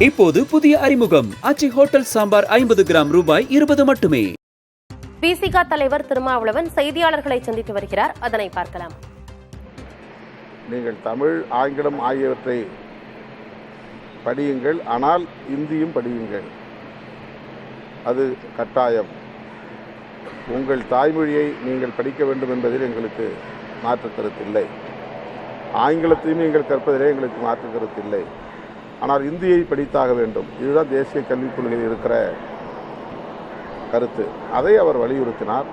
இப்போது புதிய அறிமுகம் ஆச்சி ஹோட்டல் சாம்பார் 50 கிராம் ரூபாய் 20 மட்டுமே. விசிக தலைவர் திருமாவளவன் செய்தியாளர்களை சந்தித்து வருகிறார். அதனை பார்க்கலாம். நீங்கள் தமிழ், ஆங்கிலம் ஆகியவற்றை படியுங்கள், ஆனால் இந்தியும் படியுங்கள். அது கட்டாயம். உங்கள் தாய்மொழியை நீங்கள் படிக்க வேண்டும் என்பதில் எங்களுக்கு மாற்று கருத்தில்லை. ஆங்கிலத்தையும் நீங்கள் கற்பதிலே எங்களுக்கு மாற்று கருத்தில்லை. ஆனால் இந்தியை படித்தாக வேண்டும். இதுதான் தேசிய கல்விக் கொள்கையில் இருக்கிற கருத்து. அதை அவர் வலியுறுத்தினார்.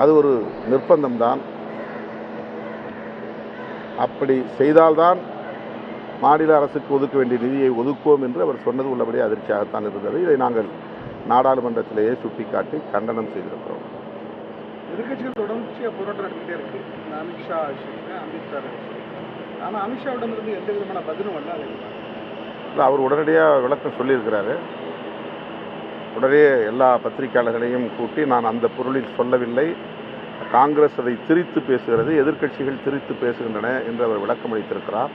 அது ஒரு நிர்பந்தம்தான். அப்படி செய்தால்தான் மாநில அரசுக்கு ஒதுக்க வேண்டிய நிதியை ஒதுக்குவோம் என்று அவர் சொன்னது உள்ளபடி அதிர்ச்சியாகத்தான் இருந்தது. இதை நாங்கள் நாடாளுமன்றத்திலேயே சுட்டிக்காட்டி கண்டனம் செய்திருக்கிறோம். எதிர்கட்சிகள் தொடர்ச்சியாக போராட்டம் நடத்திட்டே இருக்கு. அமித்ஷா அம்பேத்கர், ஆனால் அமித்ஷாவிடமிருந்து எந்த விதமான பதிலும் வரல. அவர் உடனடியாக விளக்கம் சொல்லியிருக்கிறாரு. உடனே எல்லா பத்திரிகையாளர்களையும் கூட்டி, நான் அந்த பொருளில் சொல்லவில்லை, காங்கிரஸ் அதை திரித்து பேசுகிறது, எதிர்க்கட்சிகள் திரித்து பேசுகின்றன என்று அவர் விளக்கம் அளித்திருக்கிறார்.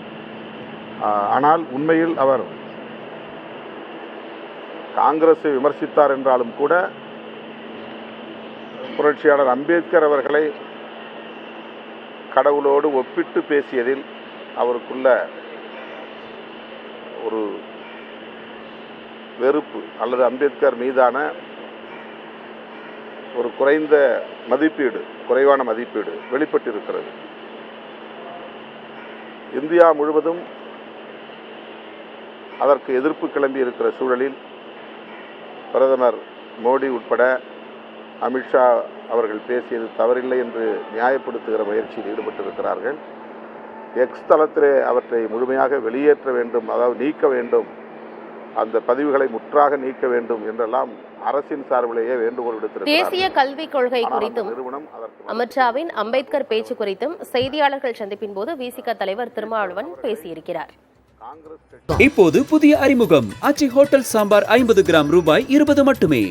ஆனால் உண்மையில் அவர் காங்கிரஸை விமர்சித்தார் என்றாலும் கூட புரட்சியாளர் அம்பேத்கர் அவர்களை கடவுளோடு ஒப்பிட்டு பேசியதில் அவருக்குள்ள ஒரு வெறுப்பு அல்லது அம்பேத்கர் மீதான ஒரு குறைவான மதிப்பீடு வெளிப்பட்டிருக்கிறது. இந்தியா முழுவதும் அதற்கு எதிர்ப்பு கிளம்பி இருக்கிற சூழலில் பிரதமர் மோடி உட்பட அமித்ஷா அவர்கள் பேசியது தவறில்லை என்று நியாயப்படுத்துகிற முயற்சியில் ஈடுபட்டிருக்கிறார்கள். எக்ஸ் தளத்திலே அவற்றை முழுமையாக வெளியேற்ற வேண்டும், அதாவது நீக்க வேண்டும், அந்த பதிவுகளை முற்றாக நீக்க வேண்டும் என்றெல்லாம் அரசின் சார்பிலேயே வேண்டுகோள் விடுத்திருக்கிறார். தேசிய கல்விக் கொள்கை குறித்தும் அமித்ஷாவின் அம்பேத்கர் பேச்சு குறித்தும் செய்தியாளர்கள் சந்திப்பின் போது விசிக தலைவர் திருமாவளவன் பேசியிருக்கிறார். இப்போது புதிய அறிமுகம் ஆச்சி ஹோட்டல் சாம்பார் 50 கிராம் ரூபாய் 20 மட்டுமே.